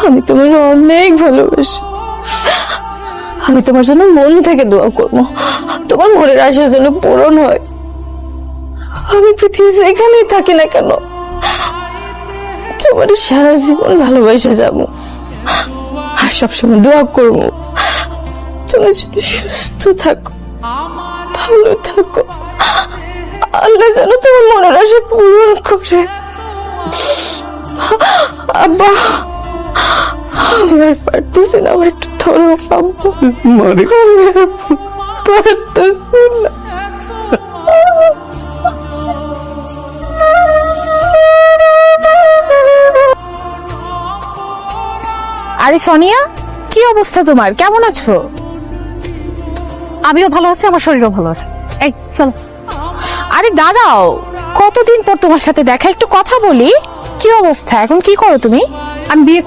আমি তোমার অনেক ভালোবাসি। আমি তোমার জন্য মন থেকে দোয়া করবো, তোমার মনের আশা যেন পূরণ হয়। আমি পৃথিবী যেখানেই থাকি না কেন তোমার সারা জীবন ভালোবাসে যাবো, আর সবসময় দোয়া করবো তুমি যদি সুস্থ থাকো, ভালো থাকো, আল্লাহ যেন তোমার মনের আশা পূরণ করে। আব্বা, আমি আর পারতেছি না, আমার একটু ধরো আব্বা। মারে আমি আর পারতেছি না। আরে সোনিয়া, কি অবস্থা তোমার? কেমন আছো? আমিও ভালো আছি, আমার শরীরও ভালো আছে। এই চল। আরে দাঁড়াও, কতদিন পর তোমার সাথে দেখা, একটু কথা বলি। কি অবস্থা এখন, কি করো তুমি? আমি বিয়ে